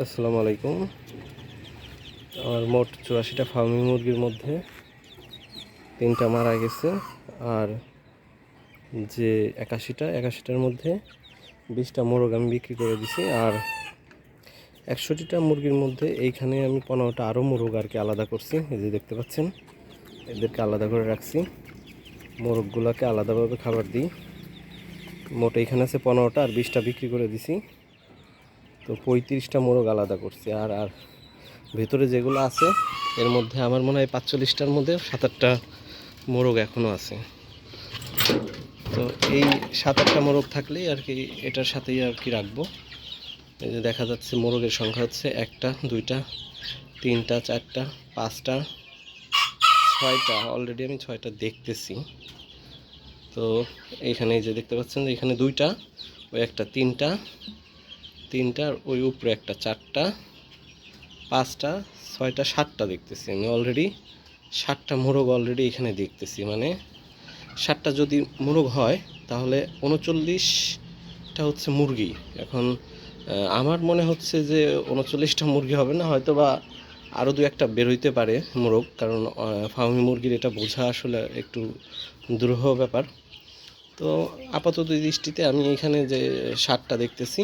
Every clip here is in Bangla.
আসসালামু আলাইকুম। আমার মোট 84টা ফার্মি মুরগির মধ্যে 3টা মারা গেছে, আর যে 81টার মধ্যে 20টা মোরগ আমি বিক্রি করে দিছি। আর 61টা মুরগির মধ্যে এইখানে আমি 15টা আরও মোরগ আর কি আলাদা করছি। এই যে দেখতে পাচ্ছেন, এদেরকে আলাদা করে রাখছি। মোরগগুলোকে আলাদাভাবে খাবার দিই। মোট এইখানে আছে 15টা, আর 20টা বিক্রি করে দিছি। তো 35টা মোরগ আলাদা করছি। আর আর ভেতরে যেগুলো আছে এর মধ্যে আমার মনে হয় 45টার মধ্যে 7-8টা মোরগ এখনও আছে। তো এই 7-8টা মোরগ থাকলেই আর কি এটার সাথেই আর কি রাখবো। এই যে দেখা যাচ্ছে মোরগের সংখ্যা হচ্ছে 1টা 2টা 3টা 4টা 5টা 6টা। অলরেডি আমি 6টা দেখতেছি। তো এইখানে এই যে দেখতে পাচ্ছেন যে এখানে 2টা, ওই একটা 3টা ওই উপরে একটা 4টা 5টা 6টা 7টা দেখতেছি আমি। অলরেডি 7টা মোরগ অলরেডি এখানে দেখতেছি। মানে 7টা যদি মোরগ হয় তাহলে 39টা হচ্ছে মুরগি। এখন আমার মনে হচ্ছে যে 39টা মুরগি হবে না, হয়তো বা আরও 2-1টা বের হইতে পারে মোরগ, কারণ ফার্মি মুরগির এটা বোঝা আসলে একটু দুরূহ ব্যাপার। তো আপাতত দৃষ্টিতে আমি এখানে যে 7টা দেখতেছি,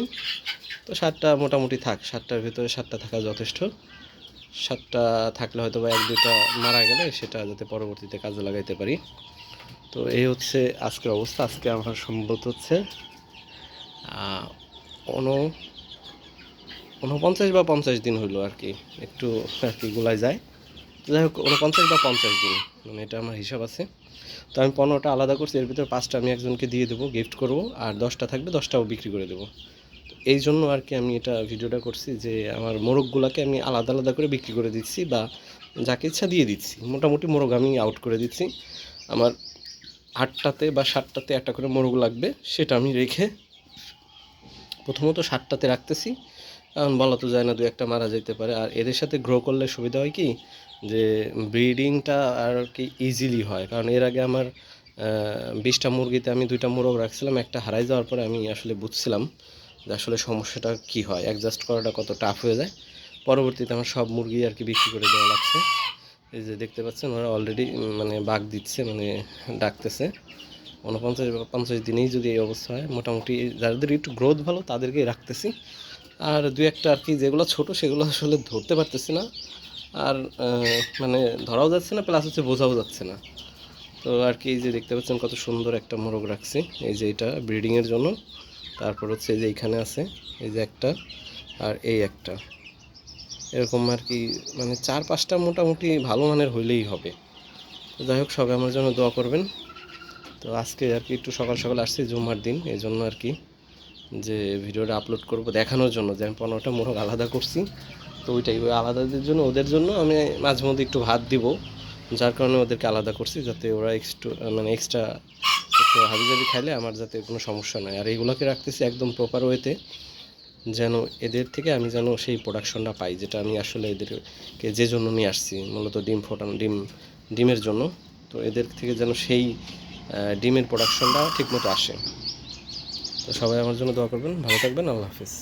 তো 7টা মোটামুটি থাক। 7টার ভিতরে 7টা থাকা যথেষ্ট। 7টা থাকলে হয়তো বা 1-2টা মারা গেলে সেটা যাতে পরবর্তীতে কাজে লাগাইতে পারি। তো এই হচ্ছে আজকের অবস্থা। আজকে আমার সম্ভবত হচ্ছে 49 বা 50 দিন হইলো আর কি, একটু আর কি গোলায় যায়। তো যাই হোক 49 বা 50 দিন, মানে এটা আমার হিসাব আছে। তো আমি 15টা আলাদা করছি, এর ভিতরে 5টা আমি একজনকে দিয়ে দেবো, গিফট করবো, আর 10টা থাকবে, 10টাও বিক্রি করে দেবো। তো এই জন্য আর কি আমি এটা ভিডিওটা করছি যে আমার মোরগগুলোকে আমি আলাদা আলাদা করে বিক্রি করে দিচ্ছি, বা যাকে ইচ্ছা দিয়ে দিচ্ছি। মোটামুটি মোরগ আমি আউট করে দিচ্ছি। আমার 8টাতে বা 7টাতে একটা করে মোরগ লাগবে, সেটা আমি রেখে প্রথমত 7টাতে রাখতেছি। কারণ বলা তো যায় না, 2-1টা মারা যেতে পারে। আর এদের সাথে গ্রো করলে সুবিধা হয় কি, যে ব্রিডিংটা আর কি ইজিলি হয়। কারণ এর আগে আমার 20টা মুরগিতে আমি 2টা মোরগ রাখছিলাম, একটা হারাই যাওয়ার পরে আমি আসলে বুঝছিলাম যে আসলে সমস্যাটা কি হয়, অ্যাডজাস্ট করাটা কত টাফ হয়ে যায়। পরবর্তীতে আমার সব মুরগি আর কি বিক্রি করে দেওয়া লাগছে। এই যে দেখতে পাচ্ছেন ওরা অলরেডি মানে বাঘ দিচ্ছে, মানে ডাকতেছে। 49 বা 50 দিনেই যদি এই অবস্থা হয়, মোটামুটি যাদের একটু গ্রোথ ভালো তাদেরকেই রাখতেছি। আর 2-1টা আর কি যেগুলো ছোটো সেগুলো আসলে ধরতে পারতেছি না, আর মানে ধরাও যাচ্ছে না, প্লাস হচ্ছে বোঝাও যাচ্ছে না। তো আর কি এই যে দেখতে পাচ্ছেন কত সুন্দর একটা মোরগ রাখছি, এই যে এটা ব্রিডিংয়ের জন্য। তারপর হচ্ছে এই যে এইখানে আছে এই যে একটা, আর এই একটা, এরকম আর কি মানে 4-5টা মোটামুটি ভালো মানের হইলেই হবে। তো যাই হোক, সবাই আমার জন্য দোয়া করবেন। তো আজকে আর কি একটু সকাল সকাল আসছি, জুম্মার দিন, এই জন্য আর কি যে ভিডিওটা আপলোড করব দেখানোর জন্য যে আমি 15টা মোরগ আলাদা করছি। তো ওইটাই, ওই আলাদাদের জন্য, ওদের জন্য আমি মাঝে মধ্যে একটু ভাত দিব, যার কারণে ওদেরকে আলাদা করছি, যাতে ওরা এক্সট্রা একটু হাবিজাবি খাইলে আমার যাতে কোনো সমস্যা নয়। আর এইগুলোকে রাখতেছি একদম প্রপার ওয়েতে, যেন এদের থেকে আমি যেন সেই প্রোডাকশনটা পাই, যেটা আমি আসলে এদেরকে যে জন্য নিয়ে আসছি, মূলত ডিম ফোটানো, ডিমের জন্য। তো এদের থেকে যেন সেই ডিমের প্রোডাকশনটা ঠিকমতো আসে। তো সবাই আমার জন্য দোয়া করবেন, ভালো থাকবেন, আল্লাহ হাফিজ।